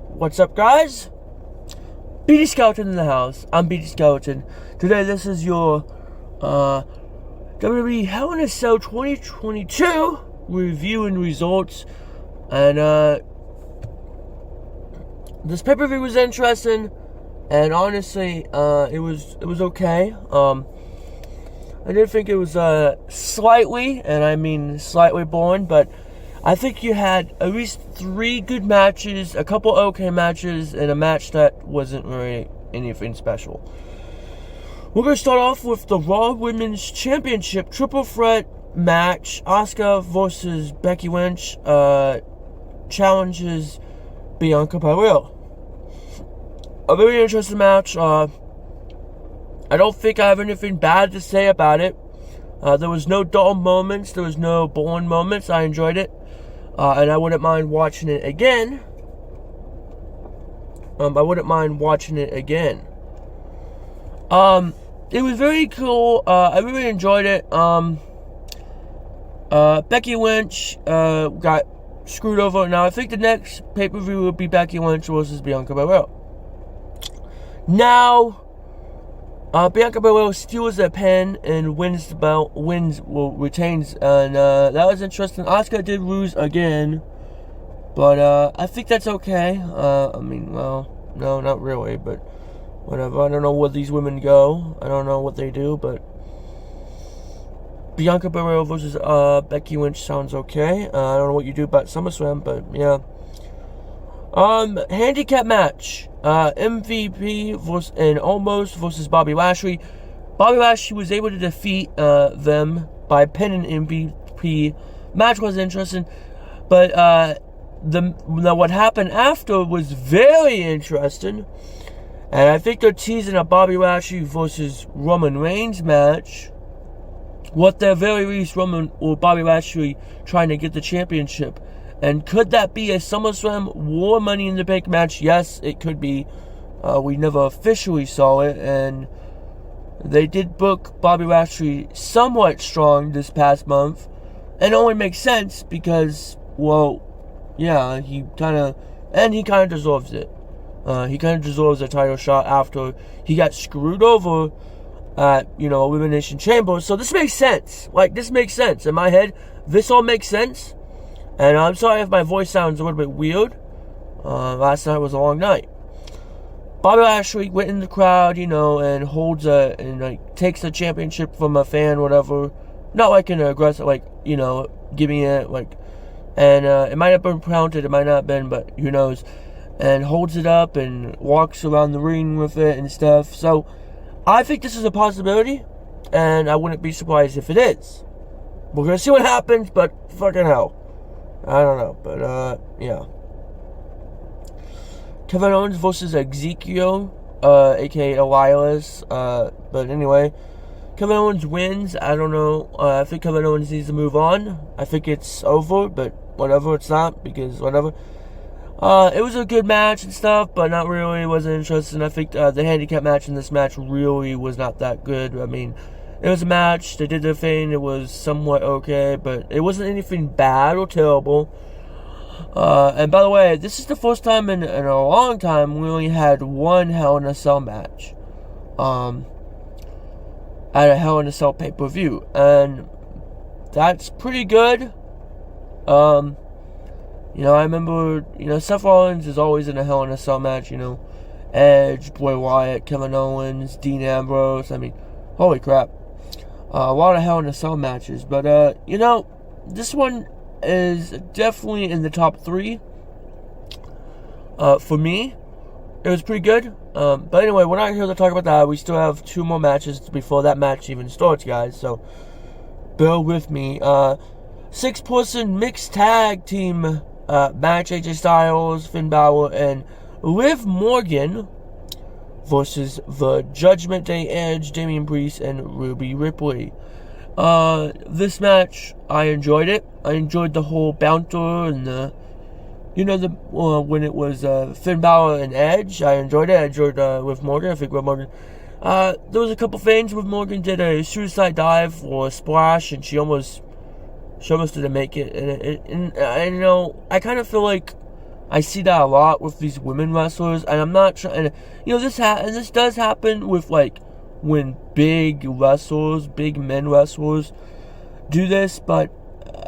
What's up, guys? BD Skeleton in the house. I'm BD Skeleton. Today, this is your WWE Hell in a Cell 2022 review and results. And this pay-per-view was interesting, and honestly, it was okay. I did think it was slightly, and I mean slightly boring, but I think you had at least 3 good matches, a couple okay matches, and a match that wasn't really anything special. We're going to start off with the Raw Women's Championship Triple Threat match. Asuka versus Becky Lynch challenges Bianca Belair. A very interesting match. I don't think I have anything bad to say about it. There was no dull moments. There was no boring moments. I enjoyed it. And I wouldn't mind watching it again. It was very cool. I really enjoyed it. Becky Lynch got screwed over. Now, I think the next pay-per-view will be Becky Lynch versus Bianca Belair. Now, Bianca Belair steals the pin and wins the belt, retains, and that was interesting. Asuka did lose again, but I think that's okay. I mean, well, no, not really, but whatever. I don't know where these women go. I don't know what they do, but Bianca Belair versus Becky Lynch sounds okay. I don't know what you do about SummerSlam, but yeah. Handicap match. MVP versus, and Almost versus Bobby Lashley. Bobby Lashley was able to defeat them by pinning MVP. Match was interesting, but what happened after was very interesting. And I think they're teasing a Bobby Lashley versus Roman Reigns match. What the very least, Roman or Bobby Lashley trying to get the championship. And could that be a SummerSlam War Money in the Bank match? Yes, it could be. We never officially saw it, and they did book Bobby Lashley somewhat strong this past month. And it only makes sense because, well, yeah, he kind of deserves it. He kind of deserves a title shot after he got screwed over at, Elimination Chamber. So this makes sense. This makes sense. In my head, this all makes sense. And I'm sorry if my voice sounds a little bit weird. Last night was a long night. Bobby Lashley went in the crowd, and holds takes the championship from a fan, whatever. Not like an aggressive, giving it, and it might have been counted, it might not have been, but who knows. And holds it up and walks around the ring with it and stuff. So, I think this is a possibility, and I wouldn't be surprised if it is. We're gonna see what happens, but fucking hell. I don't know, but, yeah. Kevin Owens versus Ezekiel, a.k.a. Elias, but anyway. Kevin Owens wins. I don't know. I think Kevin Owens needs to move on. I think it's over, but whatever, it's not, because whatever. It was a good match and stuff, but not really. It wasn't interesting. I think, the handicap match in this match really was not that good. I mean, it was a match, they did their thing, it was somewhat okay, but it wasn't anything bad or terrible. And by the way, this is the first time in a long time we only had one Hell in a Cell match. At a Hell in a Cell pay-per-view. And that's pretty good. I remember, Seth Rollins is always in a Hell in a Cell match, Edge, Bray Wyatt, Kevin Owens, Dean Ambrose, I mean, holy crap. A lot of Hell in a Cell matches, but this one is definitely in the top 3 for me. It was pretty good, but anyway, we're not here to talk about that. We still have 2 more matches before that match even starts, guys, so bear with me. 6-person mixed tag team match. AJ Styles, Finn Balor, and Liv Morgan versus the Judgment Day Edge, Damian Priest, and Ruby Ripley. This match, I enjoyed it. I enjoyed the whole bouncer and the, when it was Finn Balor and Edge. I enjoyed it. I enjoyed Liv Morgan. I think Liv Morgan. There was a couple things. Liv Morgan did a suicide dive or a splash, and she almost Sheamus didn't make it, and you know, I kind of feel like I see that a lot with these women wrestlers, and I'm not trying. You know, this does happen with like when big wrestlers, big men wrestlers, do this, but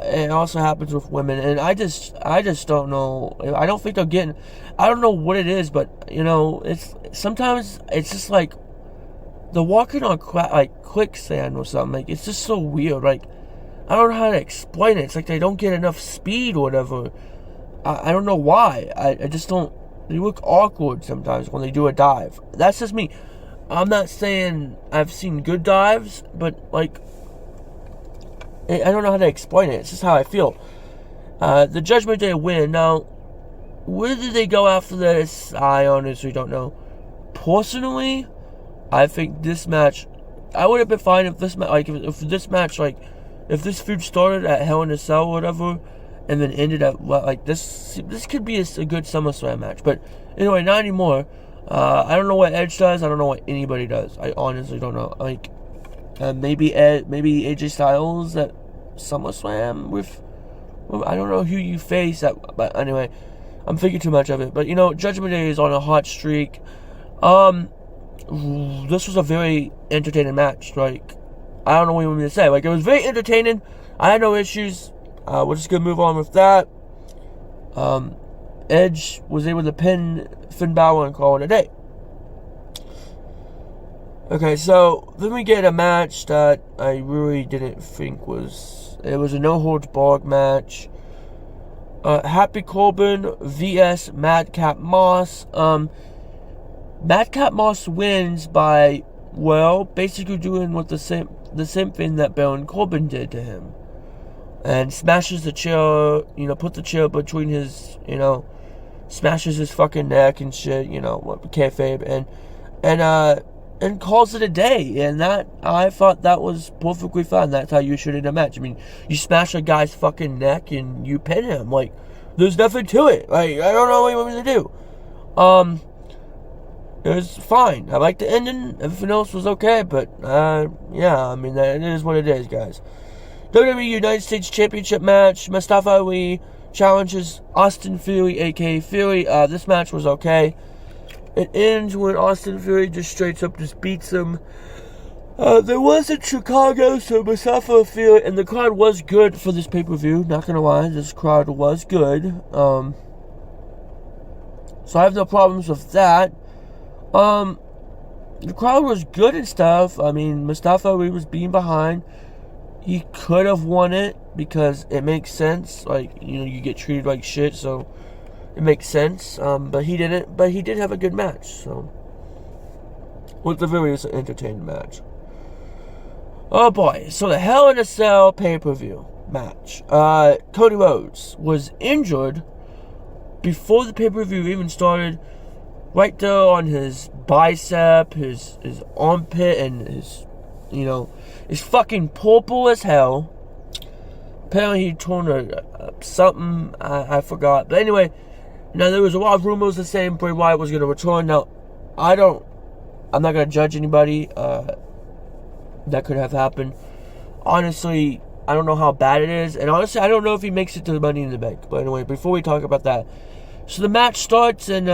it also happens with women, and I just don't know. I don't think they're getting. I don't know what it is, but you know, sometimes it's just like they're walking on like quicksand or something. Like it's just so weird. Like I don't know how to explain it. It's like they don't get enough speed or whatever. I don't know why. I just don't. They look awkward sometimes when they do a dive. That's just me. I'm not saying I've seen good dives, but like I don't know how to explain it. It's just how I feel. The Judgment Day win. Now, where did they go after this? I honestly don't know. Personally, I think this match, I would have been fine if this if this match, like, if this feud started at Hell in a Cell or whatever, and then ended at like this could be a good SummerSlam match. But anyway, not anymore. I don't know what Edge does. I don't know what anybody does. I honestly don't know. Like, maybe AJ Styles at SummerSlam with I don't know who you face at, but anyway, I'm thinking too much of it. But you know, Judgment Day is on a hot streak. This was a very entertaining match. Like, I don't know what you want me to say. Like, it was very entertaining. I had no issues. We're just gonna move on with that. Edge was able to pin Finn Balor and call it a day. Okay, so then we get a match that I really didn't think was... It was a no-holds-barred match. Happy Corbin vs. Madcap Moss. Madcap Moss wins by, well, basically doing what the same thing that Baron Corbin did to him. And smashes the chair, you know, put the chair between his, you know, smashes his fucking neck and shit, you know, what kayfabe, and calls it a day. And that, I thought that was perfectly fine. That's how you should end a match. I mean, you smash a guy's fucking neck and you pin him. Like, there's nothing to it. Like, I don't know what you want me to do. It was fine. I liked the ending. Everything else was okay, but, yeah, I mean, it is what it is, guys. WWE United States Championship match. Mustafa Ali challenges Austin Theory, a.k.a. Theory. This match was okay. It ends when Austin Theory just straight up just beats him. There was in Chicago, so Mustafa Theory, and the crowd was good for this pay-per-view. Not gonna lie, this crowd was good. So I have no problems with that. The crowd was good and stuff. I mean, Mustafa Ali was being behind. He could have won it because it makes sense. Like, you know, you get treated like shit, so it makes sense. But he didn't. But he did have a good match. So, with the very entertaining match. Oh boy! So the Hell in a Cell pay-per-view match. Cody Rhodes was injured before the pay-per-view even started. Right there on his bicep, his armpit, and his, you know, it's fucking purple as hell. Apparently he torn something, I forgot. But anyway, now there was a lot of rumors the same Bray Wyatt was going to return. Now, I'm not going to judge anybody. That could have happened. Honestly, I don't know how bad it is. And honestly, I don't know if he makes it to the Money in the Bank. But anyway, before we talk about that. So the match starts, and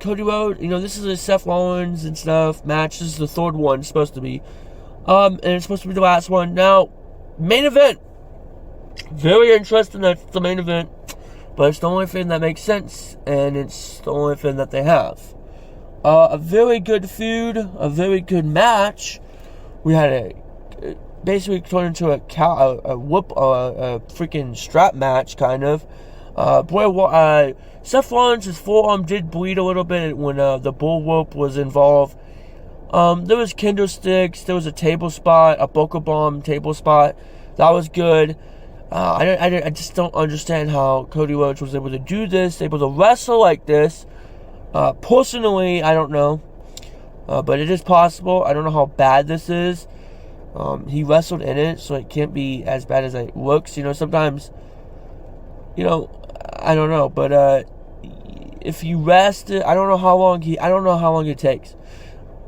Cody Rhodes, you know, this is a Seth Rollins and stuff match. This is the third one, it's supposed to be. And it's supposed to be the last one. Now, main event. Very interesting, that's the main event. But it's the only thing that makes sense, and it's the only thing that they have. A very good feud, a very good match. We had basically turned into a freaking strap match, kind of. Seth Rollins' forearm did bleed a little bit when the bull rope was involved. There was kendo sticks, there was a table spot, a Boca Bomb table spot. That was good. I just don't understand how Cody Rhodes was able to do this, able to wrestle like this. Personally, I don't know. But it is possible. I don't know how bad this is. He wrestled in it, so it can't be as bad as it looks. You know, sometimes, you know, I don't know, but if you rest it, I don't know how long it takes.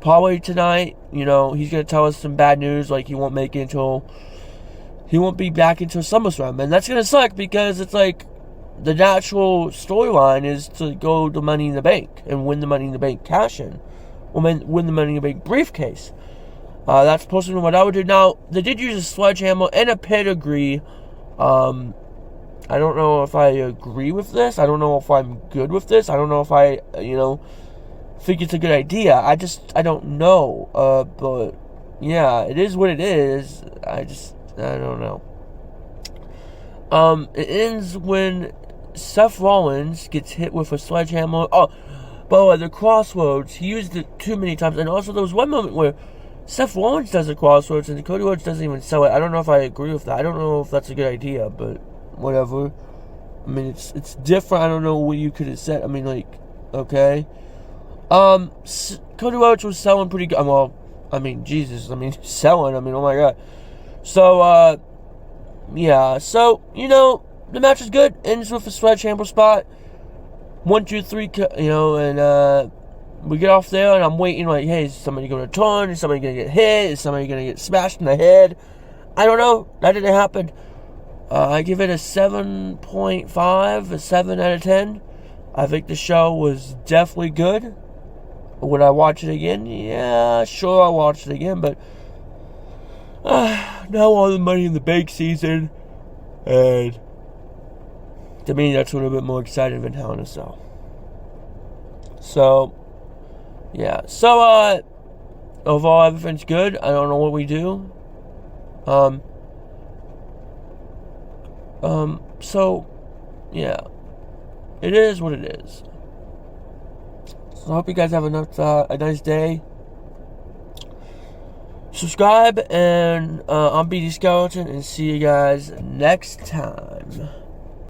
Probably tonight, you know, he's gonna tell us some bad news, like he won't make it until he won't be back until SummerSlam. And that's going to suck because it's like the natural storyline is to go to Money in the Bank and win the Money in the Bank cash-in. Or win the Money in the Bank briefcase. That's supposed to be what I would do. Now, they did use a sledgehammer and a pedigree. I don't know if I agree with this. I don't know if I'm good with this. I don't know if I, think it's a good idea. I don't know. But, yeah, it is what it is. I don't know. It ends when Seth Rollins gets hit with a sledgehammer. Oh, by the way, the crossroads, he used it too many times. And also, there was one moment where Seth Rollins does a crossroads and Cody Rhodes doesn't even sell it. I don't know if I agree with that. I don't know if that's a good idea, but whatever. I mean, it's different. I don't know what you could have said. I mean, like, okay. Cody Rhodes was selling pretty good. Well, I mean, Jesus. I mean, selling. I mean, oh my God. So, yeah. So, the match is good. Ends with a sledgehammer spot. 1, 2, 3, and, we get off there, and I'm waiting, like, hey, is somebody going to turn? Is somebody going to get hit? Is somebody going to get smashed in the head? I don't know. That didn't happen. I give it a 7.5, a 7 out of 10. I think the show was definitely good. Would I watch it again? Yeah, sure, I'll watch it again, but now all the Money in the Bank season, and to me, that's a little bit more exciting than Hell in a Cell. So, yeah. So, overall, everything's good. I don't know what we do. So, yeah. It is what it is. So, I hope you guys have a nice day. Subscribe, and I'm BD Skeleton, and see you guys next time.